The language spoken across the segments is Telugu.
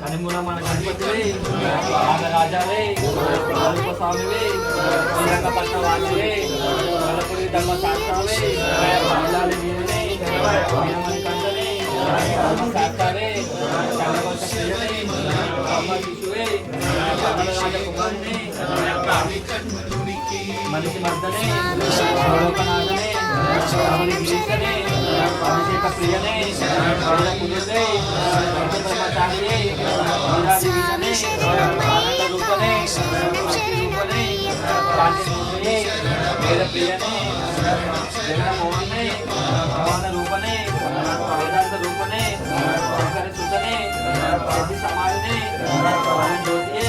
కనిమున మన గణపతివే రాజరాజావే స్వామివే శ్రీరంగపట్న వాసివే వల్లపుడి ధర్మశాస్త్రవే మహిళాలి వీరునే వీరమణి కంటనే ధర్మశాస్త్రవే చంద్రవంశ ప్రియనే అమ్మ శిశువే రాజకుమారునే మనిషి మర్దనే లోకనాథనే రామని గిరీశనే అభిషేక ప్రియనే కుదురే బ్రహ్మచారియే రూపనే రూపనే కాంతిరూపే వేద ప్రియనే జగన్మోహనే భగవాన రూపనే వేదాంత రూపనే శంకర సుతనే సిద్ధి సమాజనే జ్యోతియే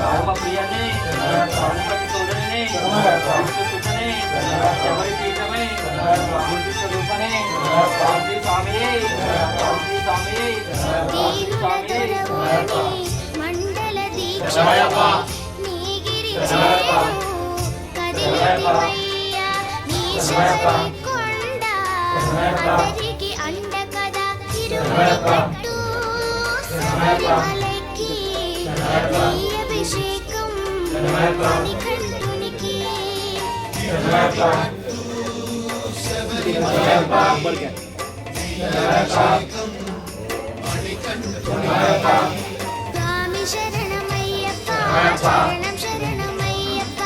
భౌమ ప్రియనే గణపతి సోదరినే సుతనే శబరి పీఠమే రూపనే స్వామియే స్వామియే మండల దీక్ష నీగిరి కొండ అందరికి అండ కదా తిరుమలకి అభిషేకం మణికంఠునికి స్వామి శరణమయ్యప్ప శరణం శరణమయ్యప్ప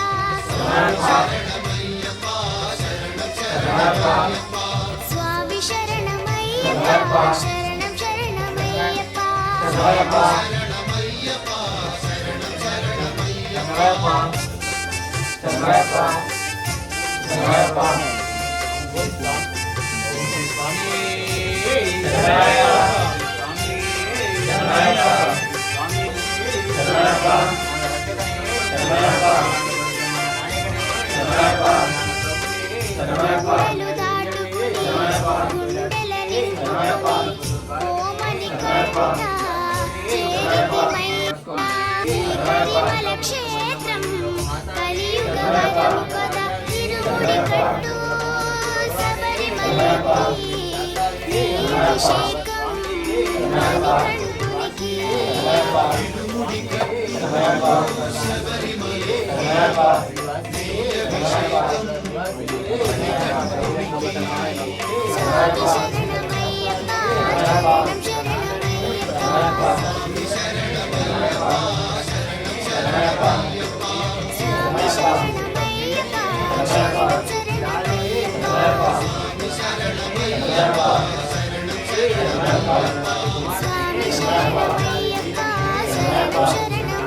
స్వామి శరణమయ్యప్ప శరణం శరణమయ్యప్ప కొండలు దాటుకుని గుండెల ఓమని కొండ తిరుమల క్షేత్రం కలియుగ వరము కదా తిరుముడి కట్టు శబరిమలకి అభిషేకం మణికంఠునికి స్వామి శరణమయ్యప్ప శరణం శరణమయ్యప్ప స్వామి శరణమయ్యప్ప శరణం శరణమయ్యప్ప స్వామి శరణమయ్యప్ప శరణం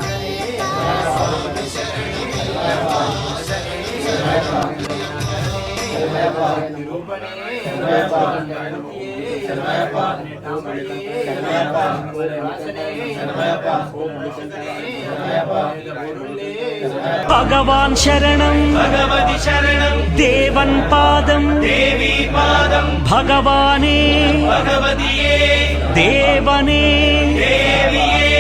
భగవాన్ శరణం భగవతి శరణం దేవన్ పాదం దేవీ పాదం భగవానే భగవతియే దేవనే దేవియే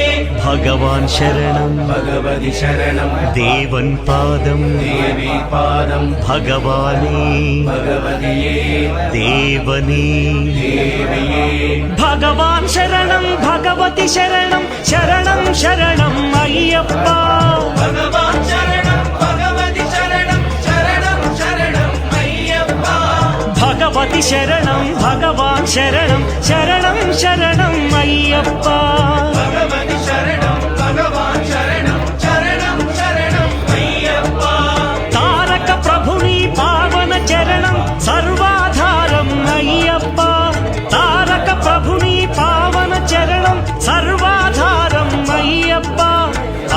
భగవాన్ శరణం భగవతి శరణం దేవన్ పాదం దేవీ పాదం భగవానే భగవతియే దేవనే దేవియే భగవాన్ శరణం భగవతి శరణం శరణం శరణం అయ్యప్ప భగవాన్ శరణం భగవతి శరణం శరణం శరణం అయ్యప్ప భగవతి శరణం భగవాన్ శరణం శరణం శరణం అయ్యప్ప భగవతి శరణం భగవాన్ శరణం శరణం శరణం అయ్యప్ప తారక ప్రభుని పావన చరణం సర్వాధారం అయ్యప్ప తారక ప్రభుని పావన చరణం సర్వాధారం అయ్యప్ప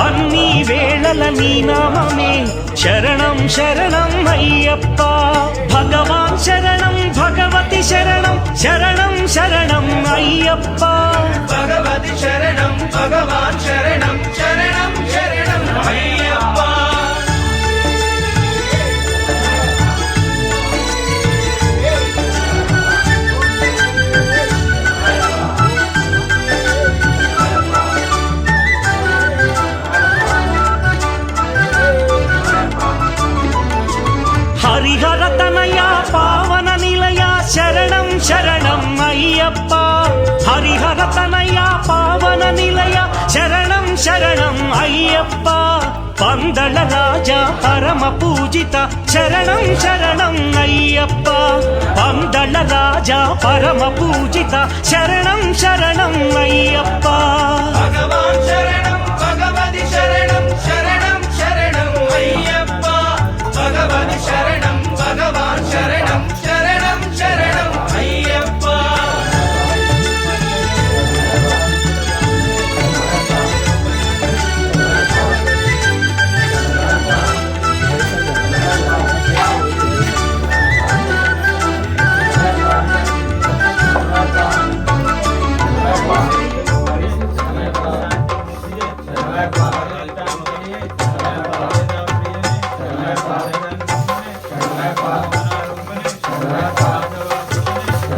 అన్ని వేళల శరణం శరణం అయ్యప్ప భగవాన్ శరణం భగవతి శరణం శరణం శరణం అయ్యప్ప భగవతి శరణం భగవాన్ శరణం శరణం శరణం అయ్యప్ప హరిహర తనయ పావన నిలయ శరణం శరణం అయ్యప్ప హరిహర తనయ పావన నిలయ శరణం శరణం అయ్యప్ప పందళ రాజా పరమ పూజిత శరణం శరణం అయ్యప్ప పందళ రాజా పరమ పూజిత శరణం శరణం అయ్యప్ప భగవాన్ శరణం భగవతి శరణం శరణం శరణం అయ్యప్ప భగవతి శరణం భగవాన్ శరణం శరణం శరణం అయ్యప్ప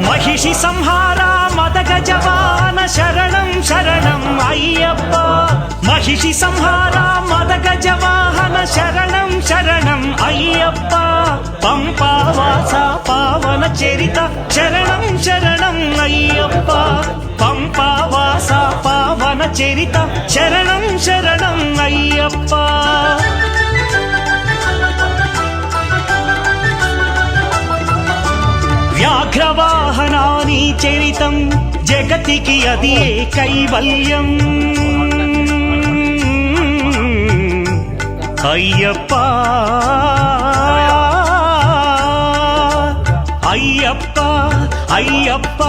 మహిషి సంహార మదగజవాన శరణం శరణం అయ్యప్ప మహిషి సంహార మదగజవాహన శరణం శరణం అయ్యప్ప పంపావాస పావన చరిత శరణం శరణం అయ్యప్ప పంపావాస పావన చరిత శరణం శరణం అయ్యప్ప వ్యాఘ్రవాహనాని చరితం జగతికి అది ఏ కైవల్యం అయ్యప్ప అయ్యప్ప అయ్యప్ప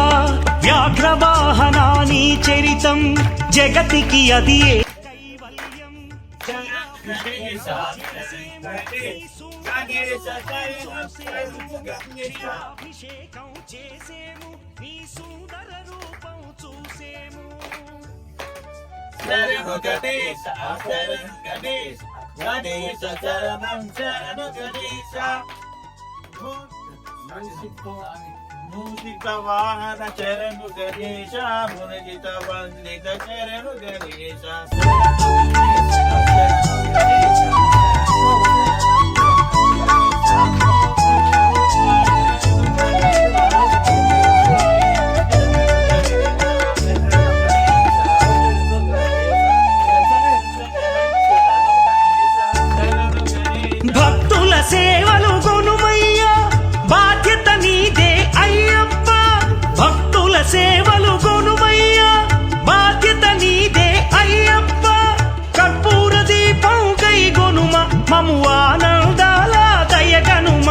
వ్యాఘ్రవాహనాని చరితం జగతికి అది ఏ కైవల్యం అభిషేకం చేసేము నీ సుందర రూపం చూసేము శరణు గణేశ శరణు గణేశ గణేశ శరణం శరణు గణేశ మూషిక వాహన శరణు గణేశ మునిగిత వందిత శరణు గణేశ భక్తుల సేవలు గొనుమయ్యా బాధ్యత నీదే అయ్యప్ప భక్తుల సేవలు గొనుమయ్యా బాధ్యత నీదే అయ్యప్ప కర్పూర దీపం కై గొనుమ మము ఆనందాల దయగనుమ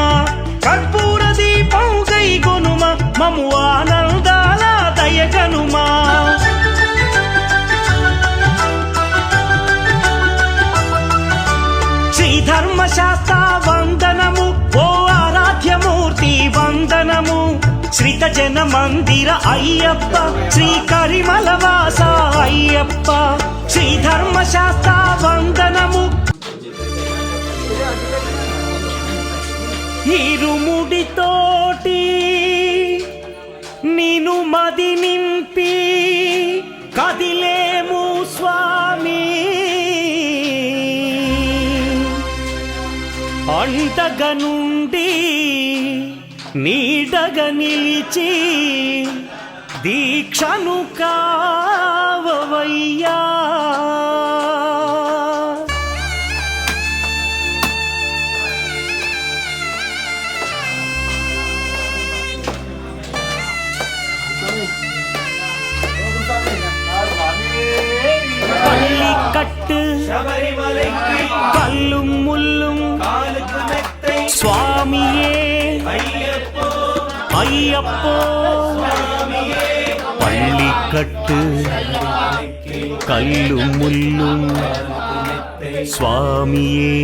కర్పూర దీపం కై గొనుమ మము ఆనందాల దయగనుమా ధర్మశాస్త్ర వందనము ఓ ఆరాధ్యమూర్తి వందనము శ్రీత జన మందిర అయ్యప్ప శ్రీ కరిమల వాస అయ్యప్ప శ్రీ ధర్మశాస్త్ర వందనము ఇరుముడితోటి నిను మది నింపి కదిలేము స్వామి అండగ నుండి నీడగ నిలిచి దీక్షను కావవయ్యా பள்ளிக்கட்டு கல்லும் முள்ளும் சுவாமியே ஐயப்போ பள்ளிக்கட்டு கல்லும் முள்ளும் స్వామియే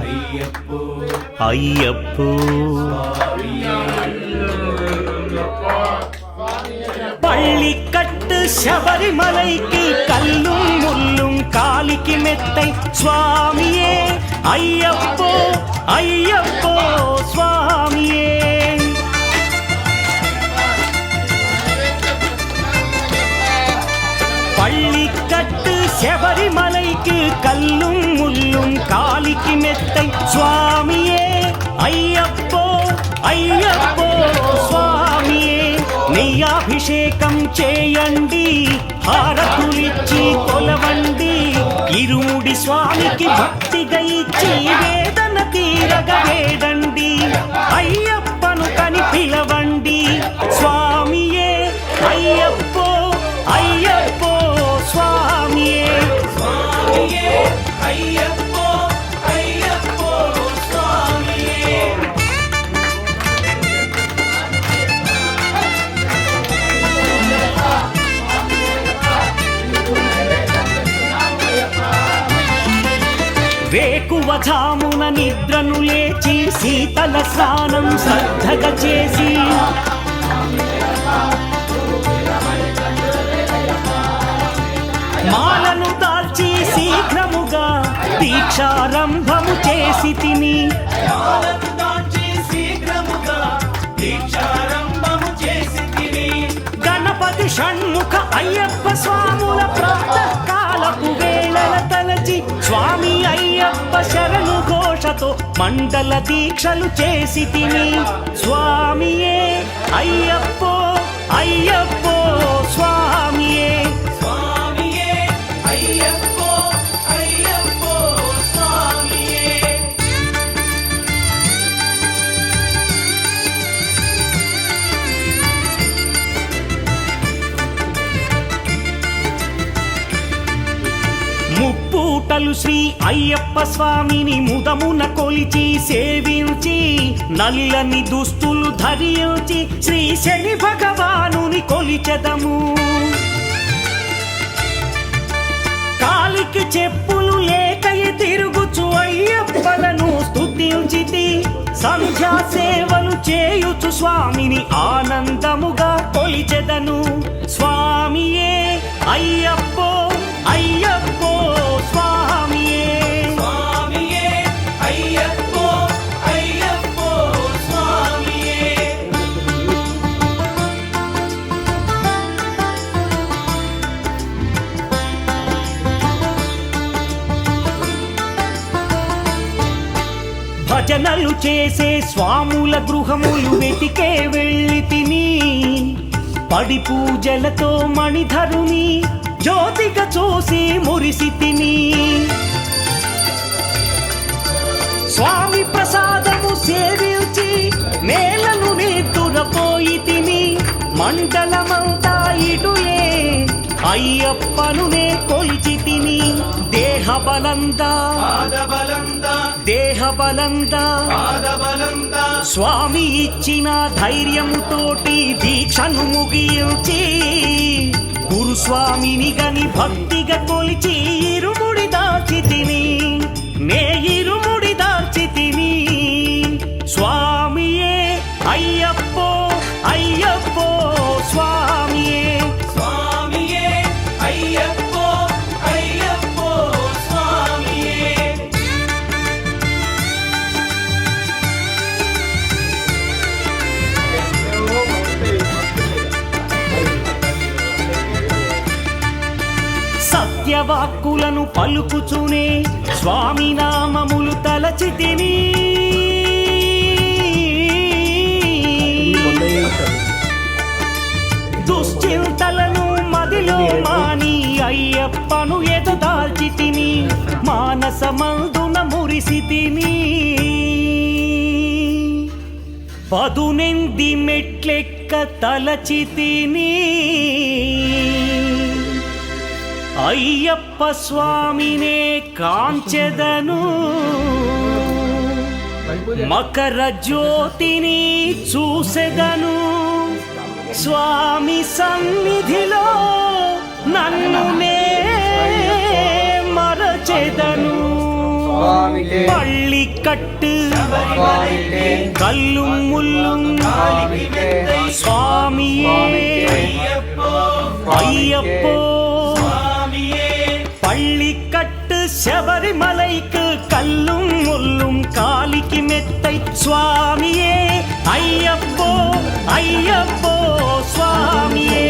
అయ్యప్పో అయ్యప్పో பள்ளிக்கட்டு சபரிமலைக்கு கல்லும் முள்ளும் காலிக்கு மெத்தை சுவாமியே ஐயப்போ ஐயப்போ சுவாமியே பள்ளிக்கட்டு சபரிமலைக்கு கல்லும் முள்ளும் காலிக்கு மெத்தை சுவாமியே ஐயப்போ ஐயப்போ சுவாமியே నెయ్యాభిషేకం చేయండి హారతులిచ్చి కొలవండి ఇరుముడి స్వామికి భక్తిగా ఇచ్చి వేదన తీరగ వేడండి అయ్యప్పను కని పిలవండి స్వామియే అయ్యప్పో అయ్యప్పో స్వామియే స్వామియే అయ్యప్పో అయ్యప్పో స్వామియే వేకువజామున నిద్రను లేచి శీతల స్నానం శ్రద్ధగా చేసి మాలను దాల్చి శీఘ్రముగా దీక్షారంభము చేసి తిని గణపతి షణ్ముఖ అయ్యప్ప స్వాముల ప్రాతకాలపు వేళల తలచి స్వామి అయ్యప్ప శరణు ఘోషతో మండల దీక్షలు చేసి తిని స్వామియే అయ్యప్పో అయ్యప్పో స్వామియే స్వామియే అయ్యప్పో అయ్యప్పో స్వామియే ముప్పూటలు శ్రీ అయ్యప్ప స్వామిని ముదమున కొలిచి సేవించి నల్లని దుస్తులు ధరించి శ్రీ శని భగవానుని కొలిచెదము కాలికి చెప్పులు లేకయి తిరుగుచు అయ్యప్పలను స్తుతించితి సంధ్యా సేవలు చేయుచు స్వామిని ఆనందముగా కొలిచెదను స్వామియే అయ్యప్పో అయ్యప్పో స్వామియే స్వామియే అయ్యప్పో అయ్యప్పో స్వామియే భజనలు చేసే స్వాముల గృహములు వెతికే వెళ్ళి తిని పడి పూజలతో మణిధరుని జ్యోతిగా చూసి మురిసి తిని స్వామి ప్రసాదము సేవించి నేలను నిద్దురపోయి తిని మండలమంతా ఇటులే అయ్యప్పనునే కొలిచి తిని దేహబలందా దేహబలందా స్వామి ఇచ్చిన ధైర్యముతోటి దీక్షను ముగించి గురుస్వామిని గని భక్తిగా కొలిచి ఇరుముడి దాచి తిని నే ఇరుముడి దాచి తిని స్వామియే అయ్యప్పో అయ్యప్పో స్వామియే స్వామియే అయ్యప్పో అయ్యప్పో స్వామియే సత్యవాక్కులను పలుకుచునే స్వామి నామములు తలచి తిని దుశ్చింతలను మదిలో మాని అయ్యప్పను ఎదుదాల్చి తిని మానసమందున మురిసి తిని పదునెంది మెట్లెక్క తలచి తిని అయ్యప్ప స్వామినే కాంచెదను మకర జ్యోతిని చూసెదను స్వామి సన్నిధిలో నన్ను నే మరచెదను பள்ளிக்கட்டு கல்லும் முள்ளும் சுவாமியே ஐயப்போ பள்ளிக்கட்டு சபரிமலைக்கு கல்லும் முள்ளும் காலிக்கு மெத்தை சுவாமியே ஐயப்போ ஐயப்போ சுவாமியே